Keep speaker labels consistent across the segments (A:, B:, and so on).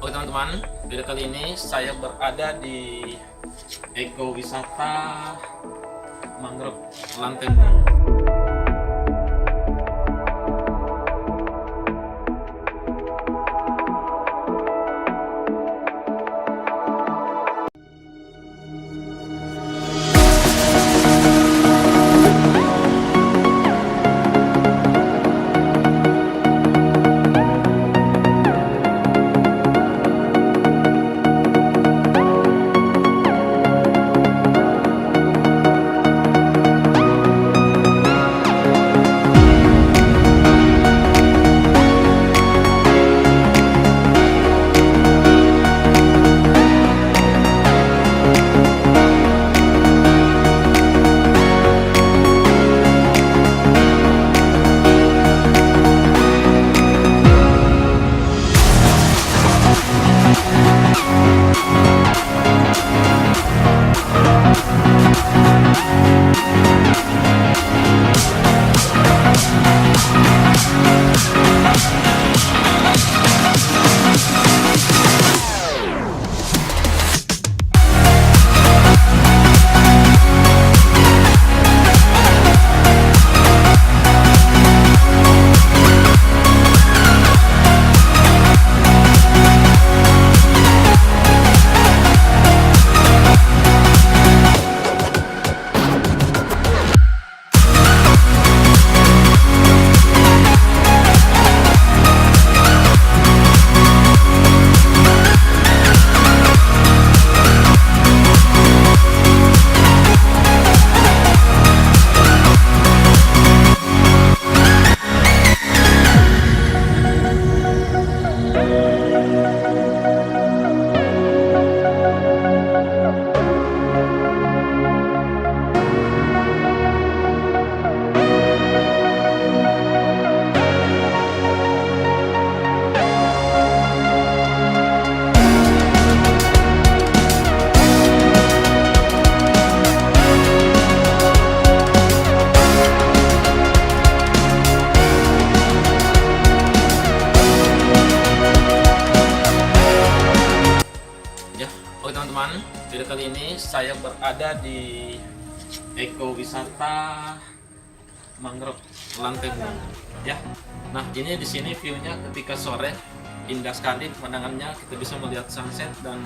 A: Oke teman-teman, video kali ini saya berada di ekowisata mangrove Lantembong. Oke teman-teman, video kali ini saya berada di ekowisata mangrove Lantembong. Ya, nah ini di sini viewnya ketika sore indah sekali pemandangannya, kita bisa melihat sunset dan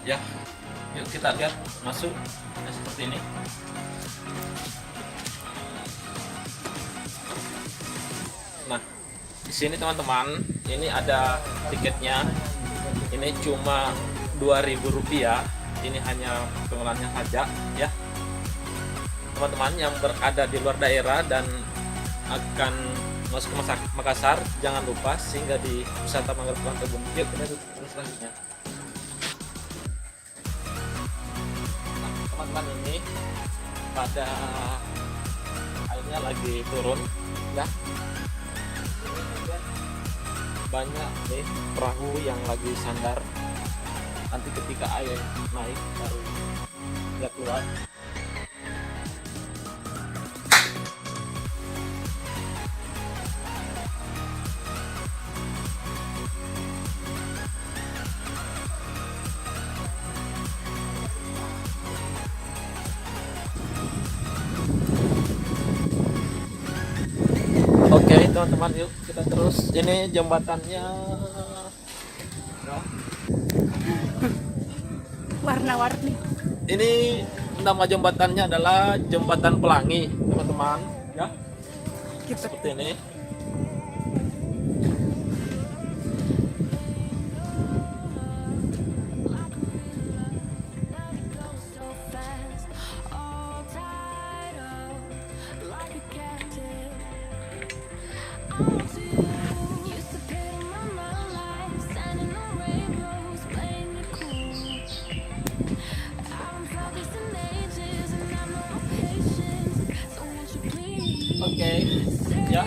A: ya, yuk kita lihat masuk ya, seperti ini. Nah, di sini teman-teman, ini ada tiketnya. Ini cuma Rp2.000, ini hanya pengelolaan saja ya. Teman-teman yang berada di luar daerah dan akan masuk ke Makassar, jangan lupa singgah di wisata mangrove Lantembong. Yuk kita terus selanjutnya. Nah, teman-teman, ini pada airnya lagi turun ya. Banyak nih perahu yang lagi sandar, nanti ketika air naik baru dia keluar. Oke teman-teman, yuk kita terus. Ini jembatannya
B: warna-warni.
A: ini nama jembatannya adalah Jembatan Pelangi teman-teman ya, seperti ini. Oke ya,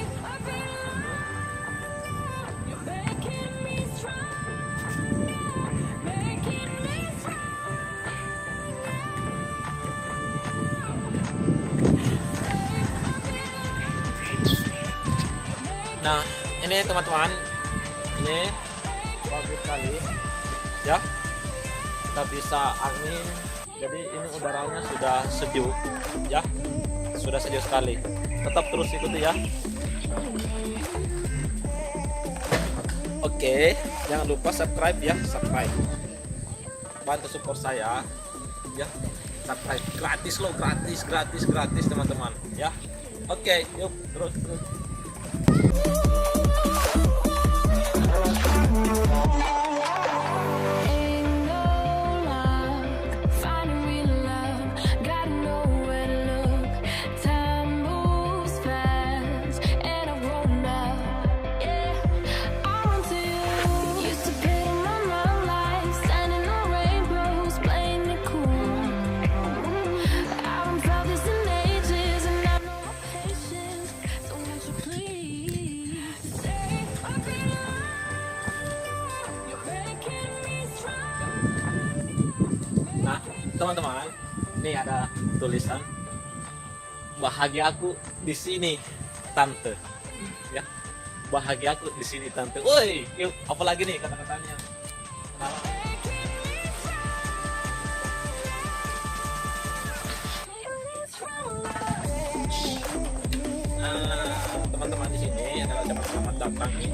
A: Nah, ini teman-teman, ini bagus sejuk sekali ya, kita bisa angin, jadi ini udaranya sudah sejuk ya, sudah sejuk sekali. Tetap terus ikuti ya. Oke, jangan lupa subscribe ya, subscribe, bantu support saya ya, subscribe gratis loh, gratis teman-teman ya. Oke, yuk terus. Nah, teman-teman, ini ada tulisan bahagia aku di sini, tante. Ya, bahagia aku di sini, tante. Woi, yuk, apalagi nih kata-katanya? Teman-teman di sini adalah ucapan selamat datang nih.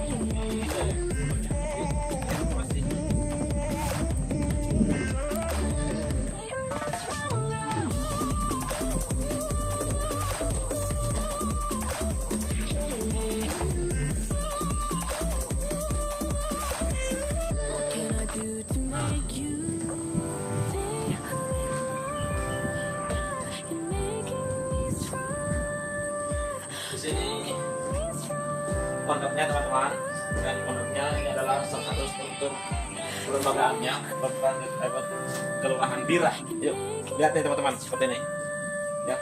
A: Di sini pondoknya teman-teman, dan pondoknya ini adalah salah satu struktur kelembagaannya Kelurahan Bira. Yuk lihat nih teman-teman, seperti ini ya.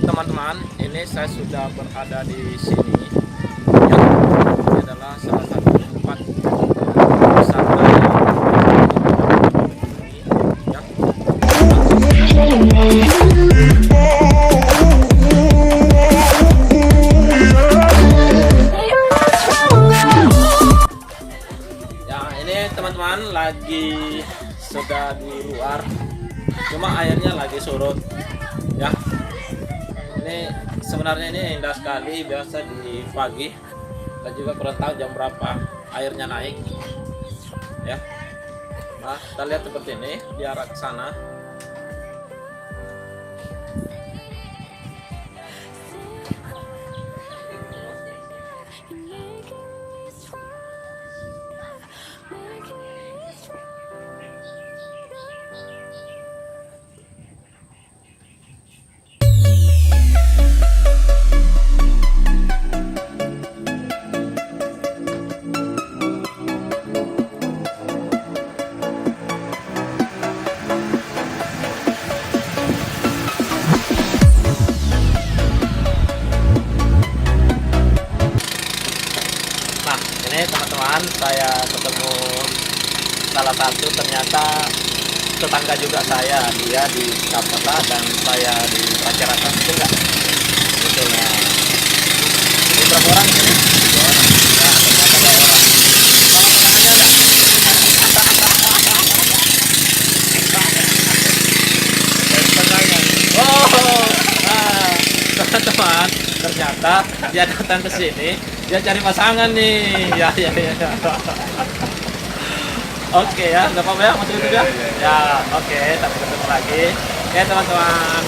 A: Teman-teman, ini saya sudah berada di sini ya. Ini adalah salah satu tempat wisata ya. Ya, ini teman-teman lagi sudah di luar, cuma airnya lagi surut ya. Ini ini sebenarnya ini indah sekali, biasa di pagi dan juga kurang tahu jam berapa airnya naik ya. Nah, kita lihat seperti ini di arah ke sana. Nah, ini teman-teman, saya ketemu salah satu, ternyata tetangga juga saya, dia di Kapota dan saya di Pacarakan, betul nggak? Betul ya. Ini berapa orang ini? 2 orang. Ya, ternyata 2 orang. Oh, nah, teman-teman, ternyata dia datang ke sini, dia cari pasangan nih. Ya, ya, ya. Oke ya, nggak apa-apa ya, masuk itu ya. Ya, oke, sampai ketemu lagi. Ya teman-teman.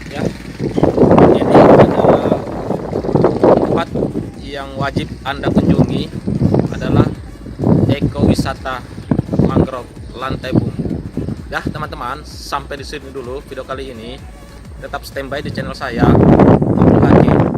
A: Ya, ini adalah tempat yang wajib Anda kunjungi, adalah ekowisata mangrove Lantai Bumbu. Ya teman-teman, sampai di sini dulu video kali ini. Tetap standby di channel saya, Abdul Hakim.